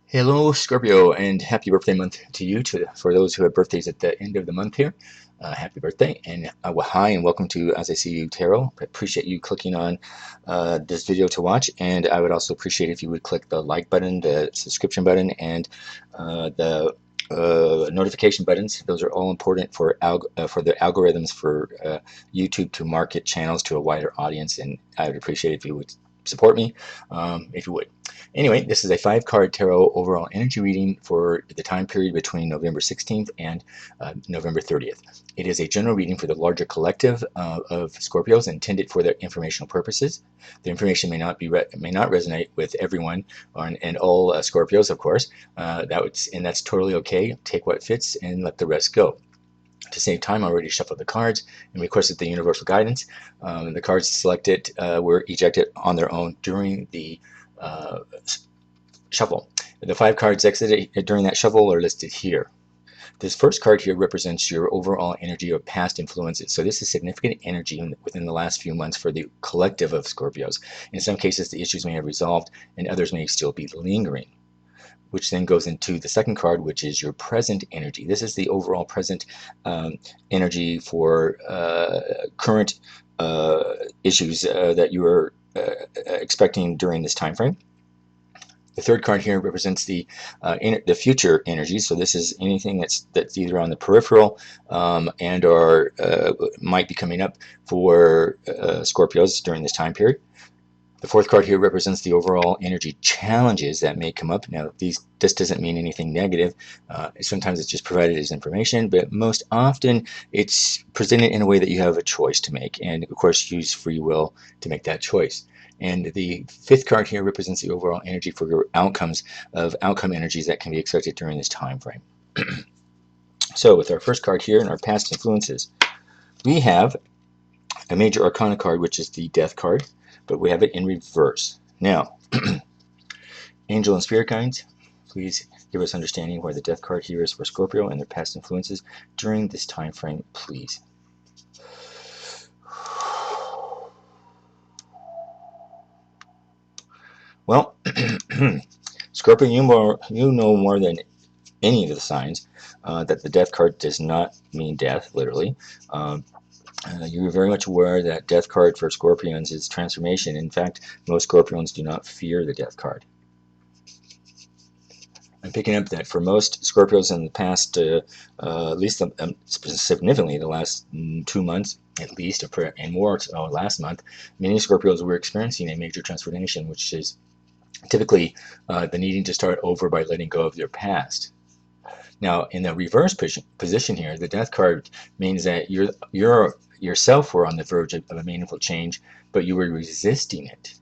Hello, Scorpio, and happy birthday month to you. For those who have birthdays at the end of the month here, happy birthday, and well, hi, and welcome to As I See You Tarot. I appreciate you clicking on this video to watch, and I would also appreciate if you would click the like button, the subscription button, and the notification buttons. Those are all important for the algorithms for YouTube to market channels to a wider audience, and I would appreciate if you would support me, if you would. Anyway, this is a 5-card tarot overall energy reading for the time period between November 16th and November 30th. It is a general reading for the larger collective of Scorpios intended for their informational purposes. The information may not resonate with everyone and all Scorpios, of course. That's totally okay. Take what fits and let the rest go. To save time, I already shuffled the cards and requested the universal guidance. The cards selected were ejected on their own during the shuffle. The 5 cards exited during that shuffle are listed here. This first card here represents your overall energy of past influences. So this is significant energy within the last few months for the collective of Scorpios. In some cases, the issues may have resolved and others may still be lingering, which then goes into the second card, which is your present energy. This is the overall present energy for current issues that you are expecting during this time frame. The third card here represents the future energy. So this is anything that's either on the peripheral and or might be coming up for Scorpios during this time period. The fourth card here represents the overall energy challenges that may come up. Now, this doesn't mean anything negative. Sometimes it's just provided as information, but most often it's presented in a way that you have a choice to make, and of course use free will to make that choice. And the fifth card here represents the overall energy for your outcome energies that can be expected during this time frame. So with our first card here in our past influences, we have a major arcana card, which is the death card, but we have it in reverse. Now, angel and spirit guides, please give us understanding why the death card here is for Scorpio and their past influences during this time frame, please. Well, Scorpio, you know more than any of the signs that the death card does not mean death, literally. You're very much aware that death card for Scorpions is transformation. In fact, most Scorpions do not fear the death card. I'm picking up that for most Scorpios in the past, at least significantly the last 2 months, at least, and more last month, many Scorpios were experiencing a major transformation, which is typically the needing to start over by letting go of their past. Now, in the reverse position here, the death card means that you're yourself were on the verge of a meaningful change, but you were resisting it.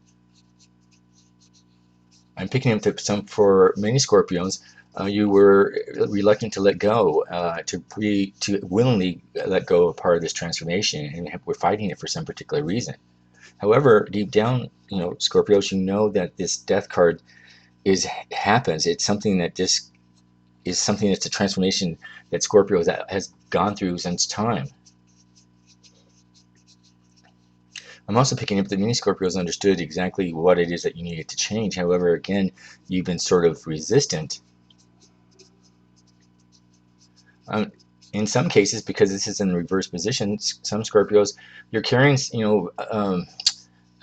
I'm picking up that for many Scorpions, you were reluctant to let go, to willingly let go of part of this transformation, and we're fighting it for some particular reason. However, deep down, Scorpios, you know that this death card happens. It's something that that's a transformation that Scorpio has gone through since time. I'm also picking up that many Scorpios understood exactly what it is that you needed to change. However, again, you've been sort of resistant. In some cases, because this is in reverse position, some Scorpios, you're carrying,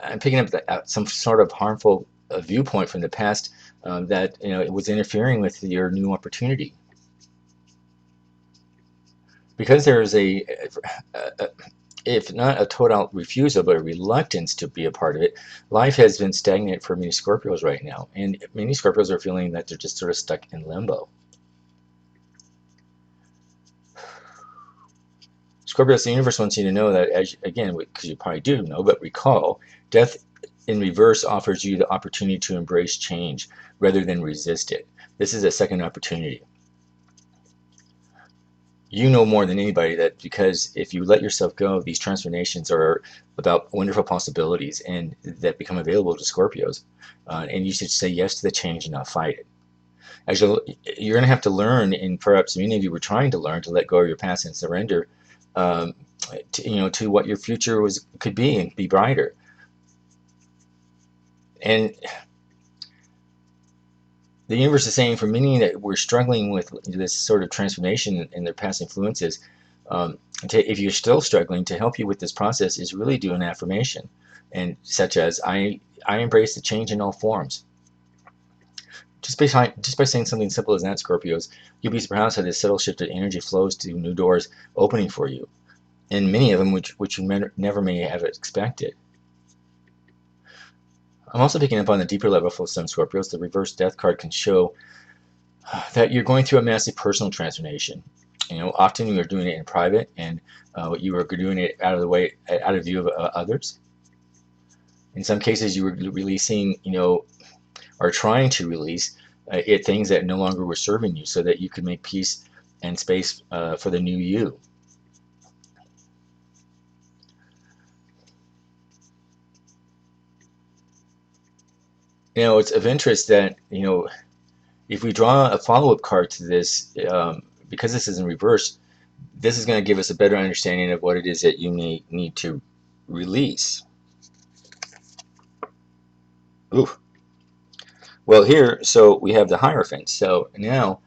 I'm picking up some sort of harmful viewpoint from the past that it was interfering with your new opportunity. Because there is if not a total refusal, but a reluctance to be a part of it, life has been stagnant for many Scorpios right now, and many Scorpios are feeling that they're just sort of stuck in limbo. Scorpios, the universe wants you to know that, again, because you probably do know, but recall, death in reverse offers you the opportunity to embrace change rather than resist it. This is a second opportunity. You know more than anybody that because if you let yourself go, these transformations are about wonderful possibilities and that become available to Scorpios. And you should say yes to the change and not fight it. As you're going to have to learn, and perhaps many of you were trying to learn, to let go of your past and surrender to what your future could be and be brighter. And the universe is saying for many that we're struggling with this sort of transformation in their past influences, if you're still struggling, to help you with this process is really do an affirmation, and such as I embrace the change in all forms. Just by saying something simple as that, Scorpios, you'll be surprised how this subtle shift of energy flows to new doors opening for you, and many of them which you never may have expected. I'm also picking up on the deeper level for some Scorpios. The reverse death card can show that you're going through a massive personal transformation. Often you are doing it in private, and you are doing it out of the way, out of view of others. In some cases, you were releasing, or trying to release things that no longer were serving you, so that you could make peace and space for the new you. It's of interest that, if we draw a follow-up card to this, because this is in reverse, this is going to give us a better understanding of what it is that you may need to release. Ooh. Well, here, so we have the Hierophant. So now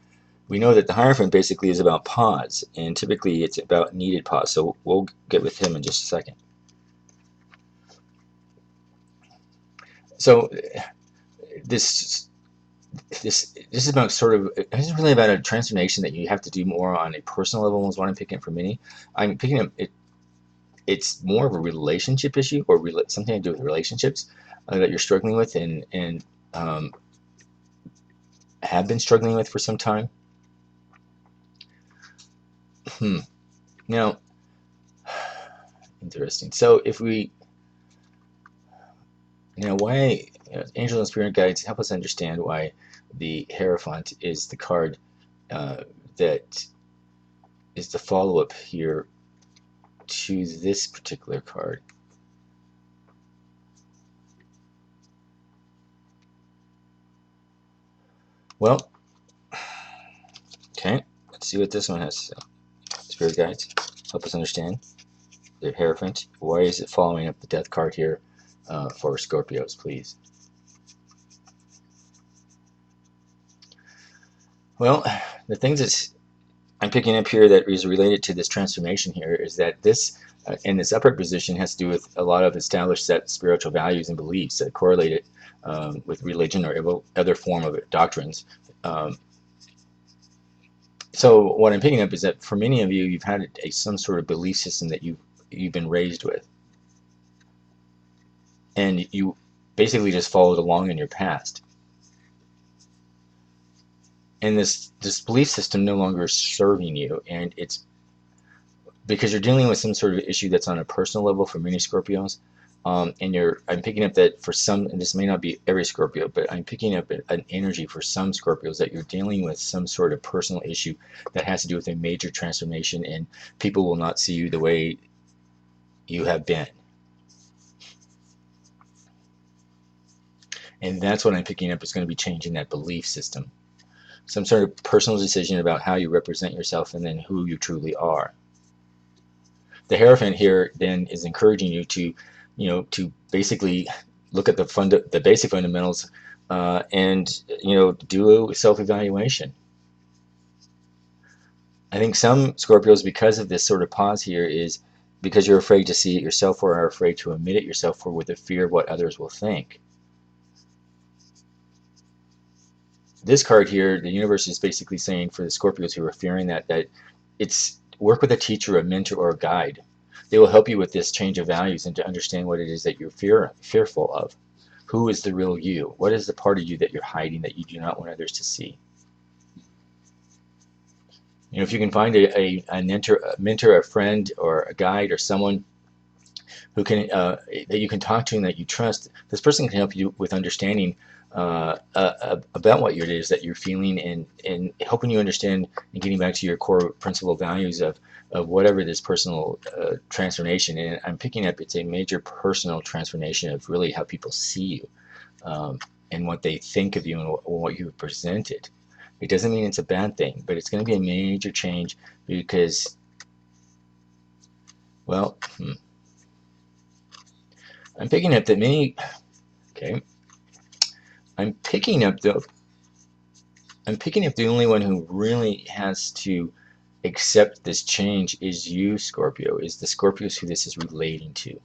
we know that the Hierophant basically is about pause, and typically it's about needed pause. So we'll get with him in just a second. So this is about this is really about a transformation that you have to do more on a personal level, is what I'm picking up for many. I'm picking up it's more of a relationship issue, or something to do with relationships that you're struggling with, and have been struggling with for some time. Now, interesting. So if we why angels and spirit guides help us understand why the Hierophant is the card that is the follow-up here to this particular card. Well, okay, let's see what this one has to say. Spirit guides, help us understand the Hierophant. Why is it following up the death card here for Scorpios, please? Well, the things that I'm picking up here that is related to this transformation here is that this, in this upward position, has to do with a lot of established set spiritual values and beliefs that correlate it with religion or other form of doctrines. So what I'm picking up is that for many of you, you've had some sort of belief system that you've been raised with, and you basically just followed along in your past. And this belief system no longer is serving you, and it's because you're dealing with some sort of issue that's on a personal level for many Scorpios. I'm picking up that for some, and this may not be every Scorpio, but I'm picking up an energy for some Scorpios that you're dealing with some sort of personal issue that has to do with a major transformation, and people will not see you the way you have been. And that's what I'm picking up is going to be changing that belief system. Some sort of personal decision about how you represent yourself and then who you truly are. The Hierophant here then is encouraging you to, to basically look at the basic fundamentals and, do a self-evaluation. I think some Scorpios, because of this sort of pause here, is because you're afraid to see it yourself, or are afraid to admit it yourself, or with the fear of what others will think. This card here, the universe is basically saying for the Scorpios who are fearing that it's work with a teacher, a mentor, or a guide. They will help you with this change of values and to understand what it is that you're fearful of. Who is the real you? What is the part of you that you're hiding that you do not want others to see? If you can find a mentor, a friend, or a guide, or someone who can that you can talk to and that you trust, this person can help you with understanding about what it is that you're feeling, and helping you understand and getting back to your core principal values of whatever this personal transformation. And I'm picking up it's a major personal transformation of really how people see you and what they think of you and what you've presented. It doesn't mean it's a bad thing, but it's going to be a major change because, well, I'm picking up that I'm picking up, though, I'm picking up the only one who really has to accept this change is you, Scorpio, is the Scorpios who this is relating to.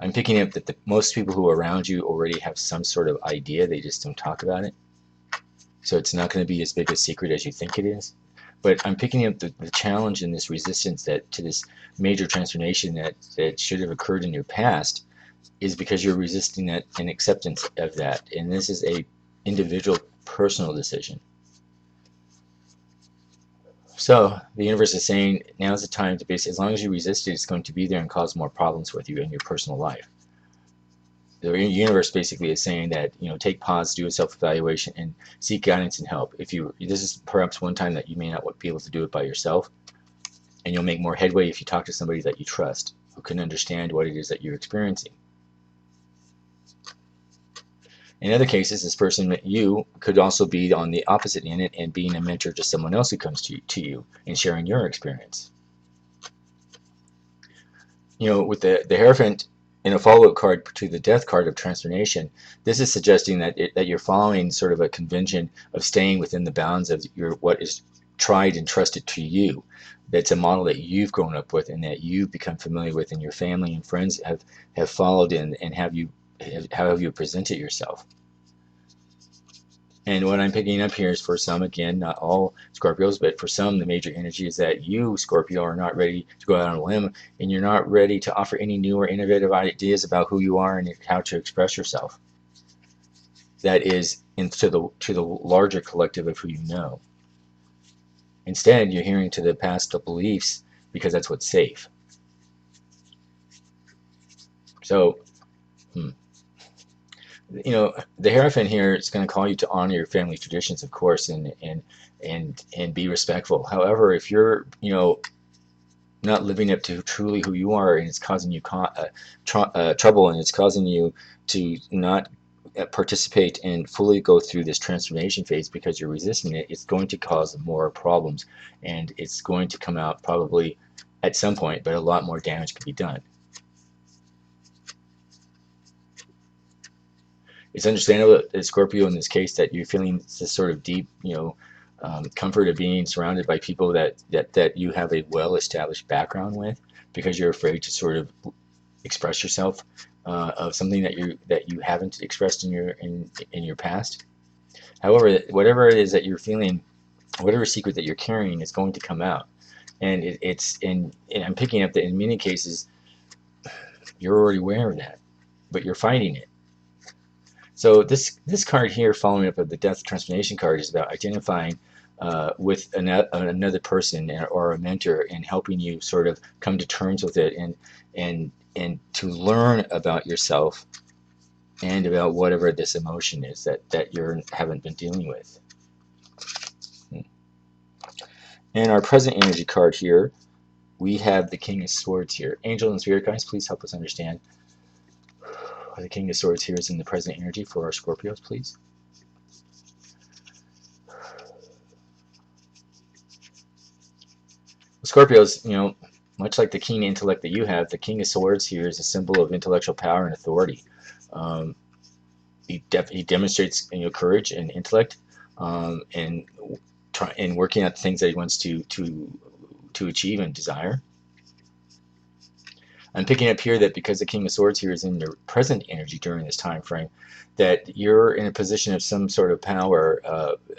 I'm picking up that most people who are around you already have some sort of idea, they just don't talk about it. So it's not going to be as big a secret as you think it is. But I'm picking up the challenge and this resistance that to this major transformation that should have occurred in your past is because you're resisting that and acceptance of that. And this is a individual personal decision. So the universe is saying now's the time to basically, as long as you resist it, it's going to be there and cause more problems with you in your personal life. The universe basically is saying that, you know, take pause, do a self-evaluation, and seek guidance and help. This is perhaps one time that you may not be able to do it by yourself, and you'll make more headway if you talk to somebody that you trust, who can understand what it is that you're experiencing. In other cases, this person, you, could also be on the opposite end and being a mentor to someone else who comes to you and sharing your experience. You know, with the Hierophant in a follow-up card to the Death card of transformation, this is suggesting that that you're following sort of a convention of staying within the bounds of what is tried and trusted to you. That's a model that you've grown up with and that you've become familiar with, and your family and friends have followed in, and how have you presented yourself. And what I'm picking up here is, for some, again, not all Scorpios, but for some, the major energy is that you, Scorpio, are not ready to go out on a limb, and you're not ready to offer any new or innovative ideas about who you are and how to express yourself. That is to the larger collective of who you know. Instead, you're hearing to the past beliefs because that's what's safe. So, you know, the Hierophant here is going to call you to honor your family traditions, of course, and be respectful. However, if you're, you know, not living up to truly who you are, and it's causing you trouble, and it's causing you to not participate and fully go through this transformation phase because you're resisting it, it's going to cause more problems, and it's going to come out probably at some point, but a lot more damage could be done. It's understandable, Scorpio, in this case, that you're feeling this sort of deep, you know, comfort of being surrounded by people that you have a well-established background with, because you're afraid to sort of express yourself of something that you haven't expressed in your past. However, whatever it is that you're feeling, whatever secret that you're carrying, is going to come out, and and I'm picking up that in many cases you're already aware of that, but you're fighting it. So this card here, following up of the Death Transformation card, is about identifying with another person or a mentor, and helping you sort of come to terms with it, and to learn about yourself and about whatever this emotion is that you haven't been dealing with. And our present energy card here, we have the King of Swords here. Angel and Spirit guys, please help us understand the King of Swords here is in the present energy for our Scorpios, please. Scorpios, you know, much like the keen intellect that you have, the King of Swords here is a symbol of intellectual power and authority. He demonstrates, you know, courage and intellect, and working at the things that he wants to achieve and desire. I'm picking up here that because the King of Swords here is in the present energy during this time frame, that you're in a position of some sort of power,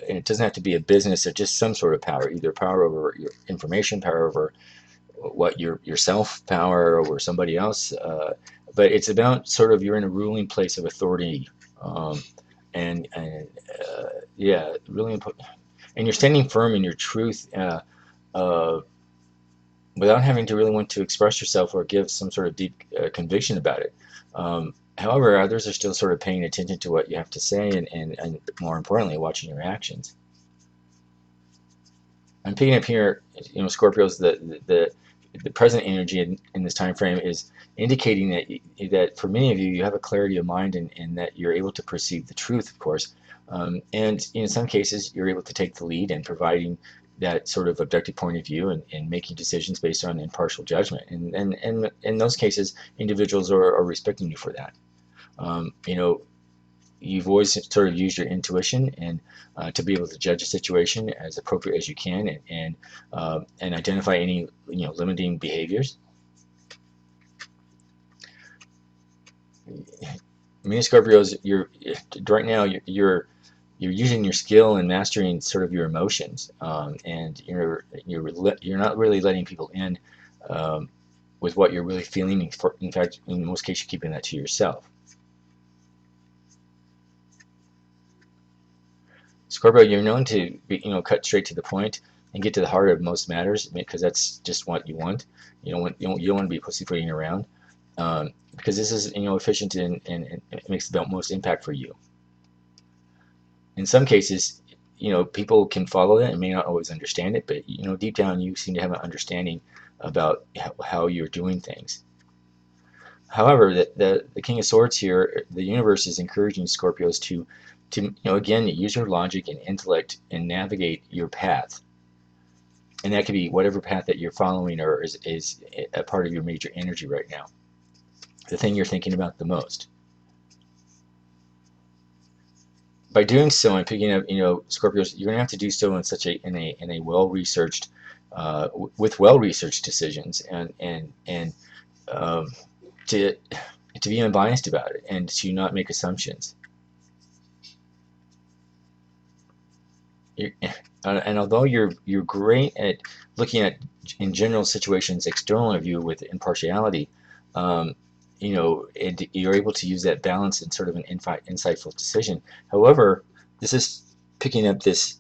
and it doesn't have to be a business, or just some sort of power, either power over your information, power over what yourself, power over somebody else, but it's about sort of, you're in a ruling place of authority, yeah, really important, and you're standing firm in your truth, without having to really want to express yourself or give some sort of deep conviction about it. However, others are still sort of paying attention to what you have to say, and more importantly, watching your actions. I'm picking up here, you know, Scorpios, the present energy in this time frame is indicating that for many of you, you have a clarity of mind, and that you're able to perceive the truth, of course, and in some cases, you're able to take the lead in providing that sort of objective point of view, and making decisions based on impartial judgment. And in those cases, individuals are respecting you for that. You know, you've always sort of used your intuition and to be able to judge a situation as appropriate as you can, and identify any limiting behaviors. Many Scorpios, you're right now you're using your skill and mastering sort of your emotions, and you're not really letting people in with what you're really feeling. In fact, in most cases, you're keeping that to yourself. Scorpio, you're known to be, cut straight to the point and get to the heart of most matters, because that's just what you want. You don't want to be pussyfooting around, because this is efficient, and it makes the most impact for you. In some cases, people can follow that and may not always understand it, but deep down you seem to have an understanding about how you're doing things. However, the King of Swords here, the universe is encouraging Scorpios to again, use your logic and intellect and navigate your path. And that could be whatever path that you're following, or is a part of your major energy right now, the thing you're thinking about the most. By doing so and picking up, Scorpios, you're gonna have to do so in a well-researched, with well-researched decisions, and to be unbiased about it, and to not make assumptions. And although you're great at looking at in general situations external of you with impartiality, you're able to use that balance in sort of an insightful decision. However, this is picking up this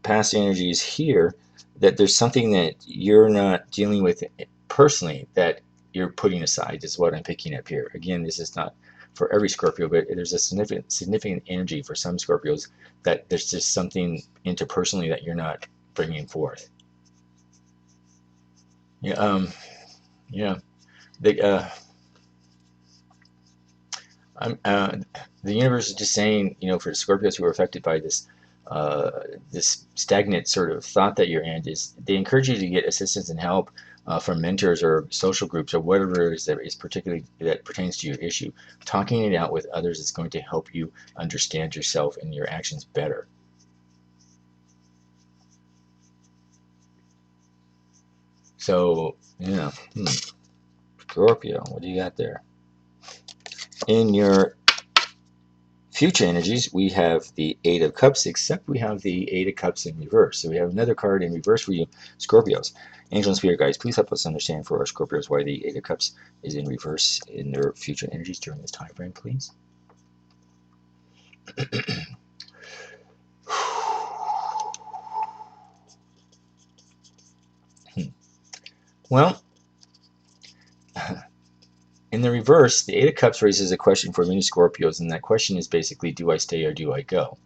past energies here, that there's something that you're not dealing with personally that you're putting aside, is what I'm picking up here. Again, this is not for every Scorpio, but there's a significant energy for some Scorpios that there's just something interpersonally that you're not bringing forth. Yeah, yeah. The the universe is just saying, for Scorpios who are affected by this this stagnant sort of thought that you're in, is they encourage you to get assistance and help from mentors or social groups or whatever it is that is particularly that pertains to your issue. Talking it out with others is going to help you understand yourself and your actions better. So, Scorpio, what do you got there? In your future energies, we have the Eight of Cups, except we have the Eight of Cups in reverse. So we have another card in reverse for you, Scorpios. Angel and Spirit guides, please help us understand for our Scorpios why the Eight of Cups is in reverse in their future energies during this time frame, please. Well, in the reverse, the Eight of Cups raises a question for many Scorpios, and that question is basically, do I stay or do I go?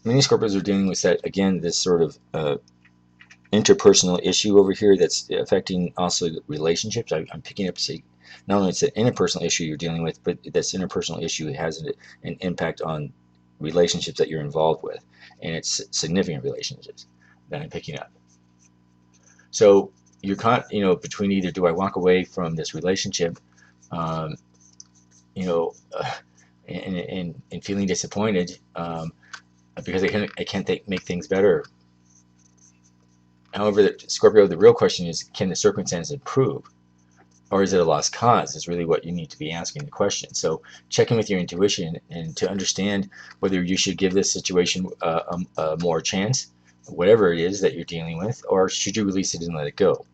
Many Scorpios are dealing with that, again, this sort of interpersonal issue over here that's affecting also relationships. I'm picking up, say, not only it's an interpersonal issue you're dealing with, but this interpersonal issue has an impact on relationships that you're involved with, and it's significant relationships that I'm picking up. So you're caught, between either do I walk away from this relationship, and feeling disappointed because I can't make things better. However, Scorpio, the real question is, can the circumstance improve? Or is it a lost cause, is really what you need to be asking the question. So check in with your intuition and to understand whether you should give this situation a more chance, whatever it is that you're dealing with, or should you release it and let it go.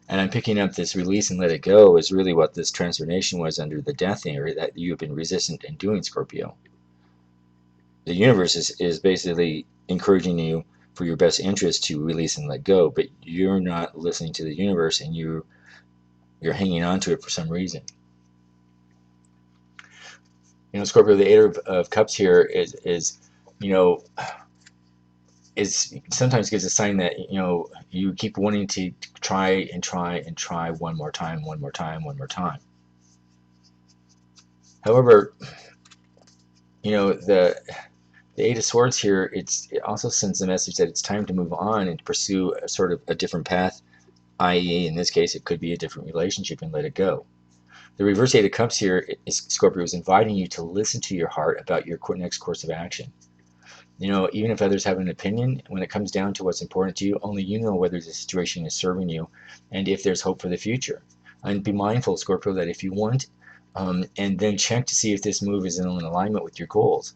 And I'm picking up this release and let it go is really what this transformation was under the death theory that you have been resistant in doing, Scorpio. The universe is basically encouraging you for your best interest to release and let go, but you're not listening to the universe, and you're hanging on to it for some reason. Scorpio, the Eight of Cups here is sometimes gives a sign that you keep wanting to try and try and try one more time. However, the Eight of Swords here, it also sends the message that it's time to move on and pursue a different path, i.e., in this case, it could be a different relationship, and let it go. The reverse Eight of Cups here is Scorpio is inviting you to listen to your heart about your next course of action. Even if others have an opinion, when it comes down to what's important to you, only you know whether the situation is serving you and if there's hope for the future. And be mindful, Scorpio, that if you want, and then check to see if this move is in alignment with your goals.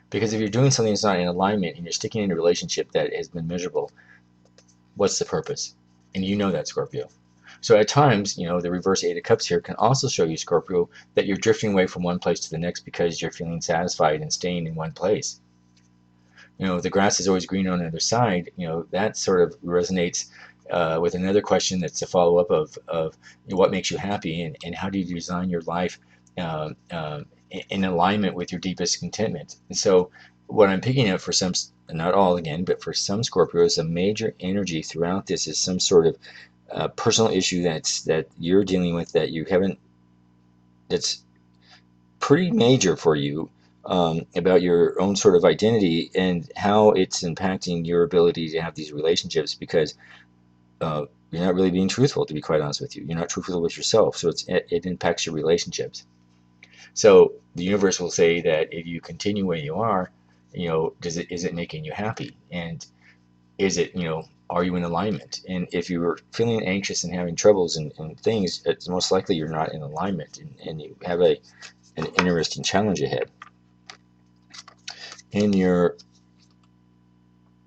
Because if you're doing something that's not in alignment and you're sticking in a relationship that has been miserable, what's the purpose? And you know that, Scorpio. So at times, the reverse Eight of Cups here can also show you, Scorpio, that you're drifting away from one place to the next because you're feeling satisfied and staying in one place. The grass is always green on the other side. That sort of resonates with another question that's a follow-up of what makes you happy and how do you design your life in alignment with your deepest contentment. And so what I'm picking up for some, not all again, but for some Scorpios, a major energy throughout this is some sort of personal issue that you're dealing with that's pretty major for you, about your own sort of identity and how it's impacting your ability to have these relationships, because you're not really being truthful, to be quite honest with you. You're not truthful with yourself, so it impacts your relationships. So the universe will say that if you continue where you are, is it making you happy? And is it, are you in alignment? And if you're feeling anxious and having troubles and things, it's most likely you're not in alignment, and you have an interesting challenge ahead. In your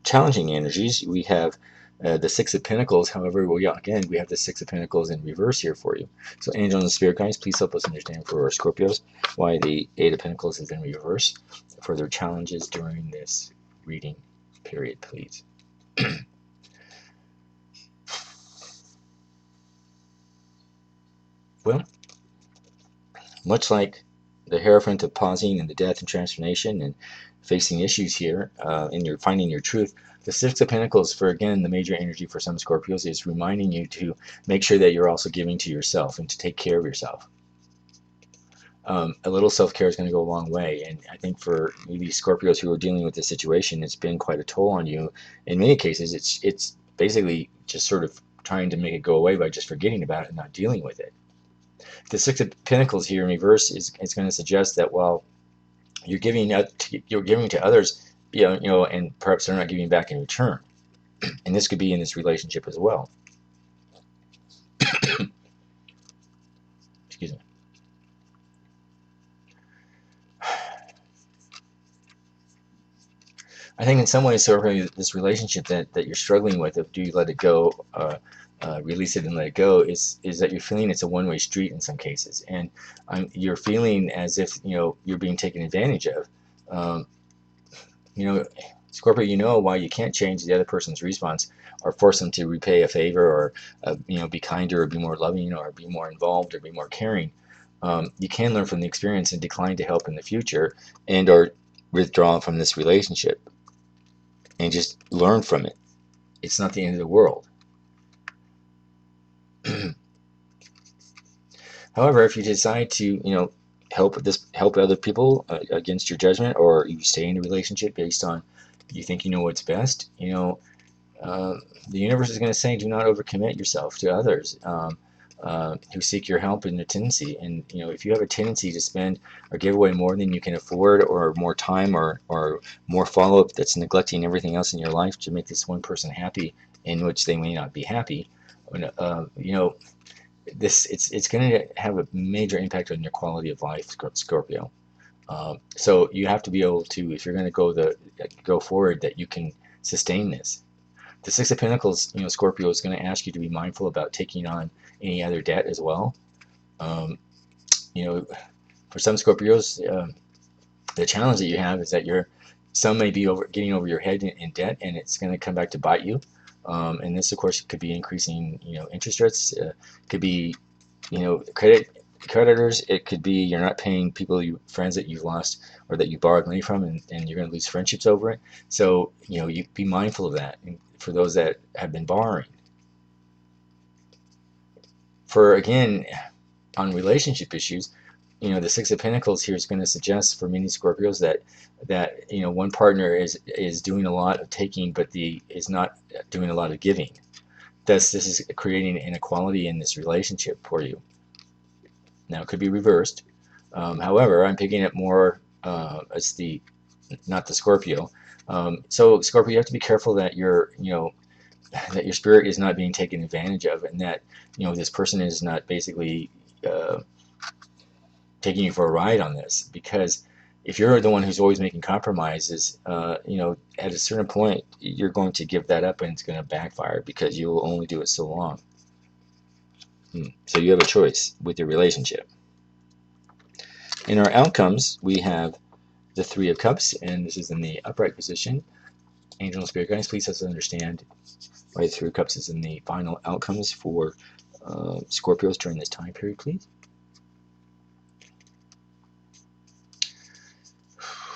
challenging energies, we have the Six of Pentacles. However, we have the Six of Pentacles in reverse here for you. So angels and spirit guides, please help us understand for our Scorpios why the Eight of Pentacles is in reverse for their challenges during this reading period, please. Well, much like the Hierophant of pausing and the death and transformation and facing issues here, and you're finding your truth, the Six of Pentacles, for again the major energy for some Scorpios, is reminding you to make sure that you're also giving to yourself and to take care of yourself. A little self-care is going to go a long way, and I think for maybe Scorpios who are dealing with this situation, it's been quite a toll on you. In many cases, it's basically just sort of trying to make it go away by just forgetting about it and not dealing with it. The Six of Pentacles here in reverse is going to suggest that while you're giving to others, and perhaps they're not giving back in return, and this could be in this relationship as well. Excuse me. I think in some ways, sort of this relationship that you're struggling with, of do you let it go, release it and let it go, is that you're feeling it's a one-way street in some cases, and you're feeling as if you're being taken advantage of. Scorpio, why you can't change the other person's response or force them to repay a favor, or be kinder or be more loving or be more involved or be more caring. You can learn from the experience and decline to help in the future, and or withdraw from this relationship and just learn from it. It's not the end of the world. However, if you decide to help other people against your judgment, or you stay in a relationship based on you think you know what's best, the universe is going to say do not overcommit yourself to others who seek your help in a tendency. And if you have a tendency to spend or give away more than you can afford, or more time, or more follow-up that's neglecting everything else in your life to make this one person happy, in which they may not be happy, it's going to have a major impact on your quality of life, Scorpio. So you have to be able to, if you're going to go forward, that you can sustain this. The Six of Pentacles, Scorpio, is going to ask you to be mindful about taking on any other debt as well. For some Scorpios, the challenge that you have is that some may be getting over your head in debt, and it's going to come back to bite you. And this, of course, could be increasing, interest rates. Could be, creditors. It could be you're not paying friends that you've lost or that you borrowed money from, and you're going to lose friendships over it. So, you be mindful of that. And for those that have been borrowing. For, again, on relationship issues, the Six of Pentacles here is going to suggest for many Scorpios that one partner is doing a lot of taking, but is not doing a lot of giving. Thus, this is creating inequality in this relationship for you. Now, it could be reversed. However, I'm picking up more as the not the Scorpio. So, Scorpio, you have to be careful that that your spirit is not being taken advantage of, and that this person is not basically uh, taking you for a ride on this. Because if you're the one who's always making compromises, at a certain point you're going to give that up, and it's going to backfire because you will only do it so long. So you have a choice with your relationship. In our outcomes, we have the Three of Cups, and this is in the upright position. Angel and Spirit Guides, please help us understand why the Three of Cups is in the final outcomes for Scorpios during this time period, please.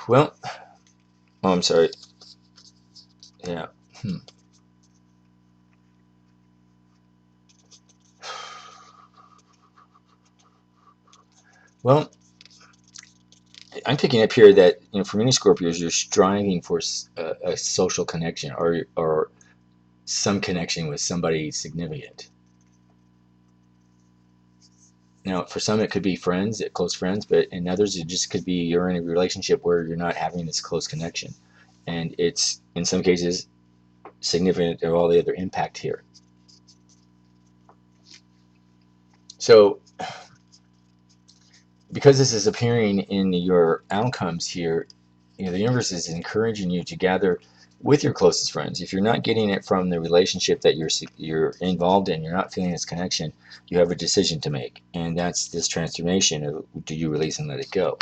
Well, oh, I'm sorry. Yeah. Well, I'm picking up here that for many Scorpios, you're striving for a social connection or some connection with somebody significant. Now, for some, it could be friends, close friends, but in others, it just could be you're in a relationship where you're not having this close connection, and it's in some cases significant of all the other impact here. So, because this is appearing in your outcomes here, the universe is encouraging you to gather with your closest friends. If you're not getting it from the relationship that you're involved in, you're not feeling this connection, you have a decision to make, and that's this transformation of do you release and let it go?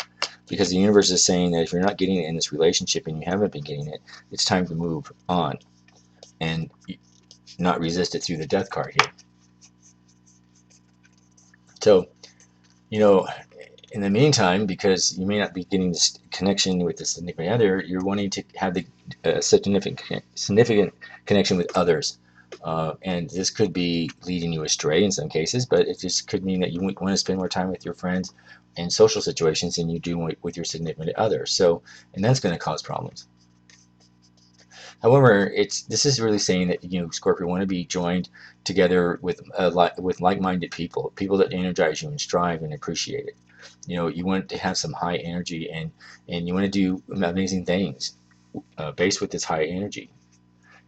Because the universe is saying that if you're not getting it in this relationship and you haven't been getting it, it's time to move on and not resist it through the death card here. So, in the meantime, because you may not be getting this connection with the significant other, you're wanting to have the significant connection with others. And this could be leading you astray in some cases, but it just could mean that you want to spend more time with your friends and social situations than you do with your significant other. So, and that's going to cause problems. However, this is really saying that Scorpio, want to be joined together with like-minded people that energize you and strive and appreciate it. You want to have some high energy, and you want to do amazing things based with this high energy.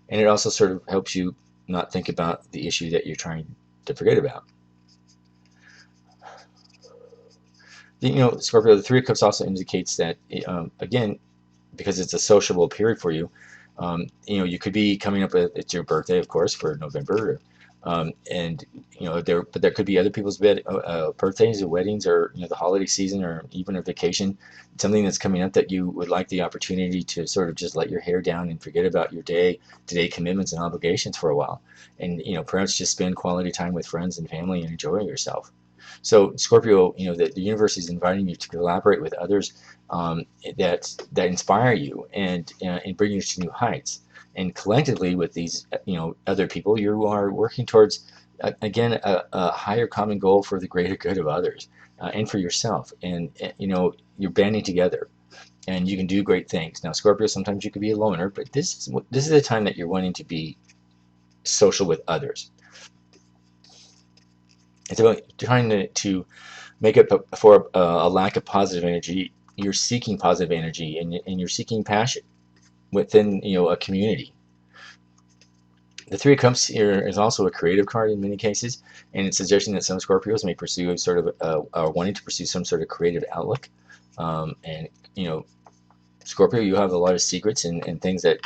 And it also sort of helps you not think about the issue that you're trying to forget about. Scorpio, the Three of Cups also indicates that, again, because it's a sociable period for you, you could be coming up with, it's your birthday, of course, for November, and there could be other people's birthdays or weddings, or the holiday season, or even a vacation, something that's coming up that you would like the opportunity to sort of just let your hair down and forget about your day-to-day commitments and obligations for a while, and perhaps just spend quality time with friends and family and enjoy yourself. So Scorpio, the universe is inviting you to collaborate with others that inspire you and bring you to new heights. And collectively with these other people, you are working towards again a higher common goal for the greater good of others and for yourself. And you're banding together, and you can do great things. Now, Scorpio, sometimes you could be a loner, but this is the time that you're wanting to be social with others. It's about trying to make up for a lack of positive energy. You're seeking positive energy, and you're seeking passion within a community. The Three of Cups here is also a creative card in many cases, and it's suggesting that some Scorpios may pursue are wanting to pursue some sort of creative outlook. And Scorpio, you have a lot of secrets and things that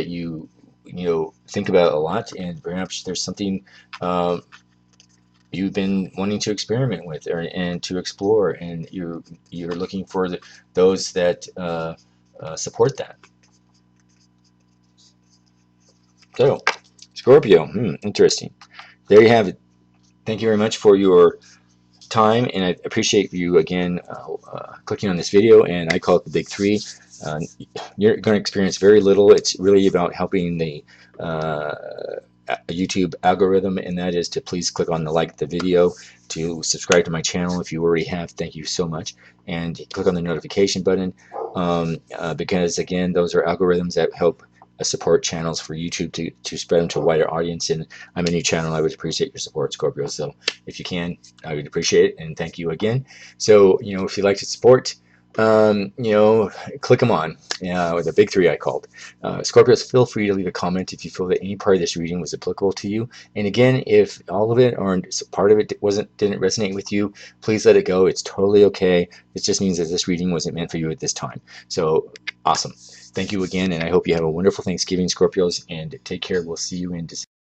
you think about a lot, and perhaps there's something you've been wanting to experiment with and to explore, and you're looking for those that support that. So, Scorpio, interesting. There you have it. Thank you very much for your time, and I appreciate you again clicking on this video. And I call it the Big Three. You're going to experience very little. It's really about helping the YouTube algorithm, and that is to please click on the like the video, to subscribe to my channel if you already have. Thank you so much, and click on the notification button because again, those are algorithms that help support channels for YouTube to spread them to a wider audience. And I'm a new channel. I would appreciate your support, Scorpio. So if you can, I would appreciate it. And thank you again. So, if you'd like to support, click them on, with the big three I called. Scorpios, feel free to leave a comment if you feel that any part of this reading was applicable to you. And again, if all of it or part of it didn't resonate with you, please let it go. It's totally okay. It just means that this reading wasn't meant for you at this time. So awesome. Thank you again, and I hope you have a wonderful Thanksgiving, Scorpios, and take care. We'll see you in December.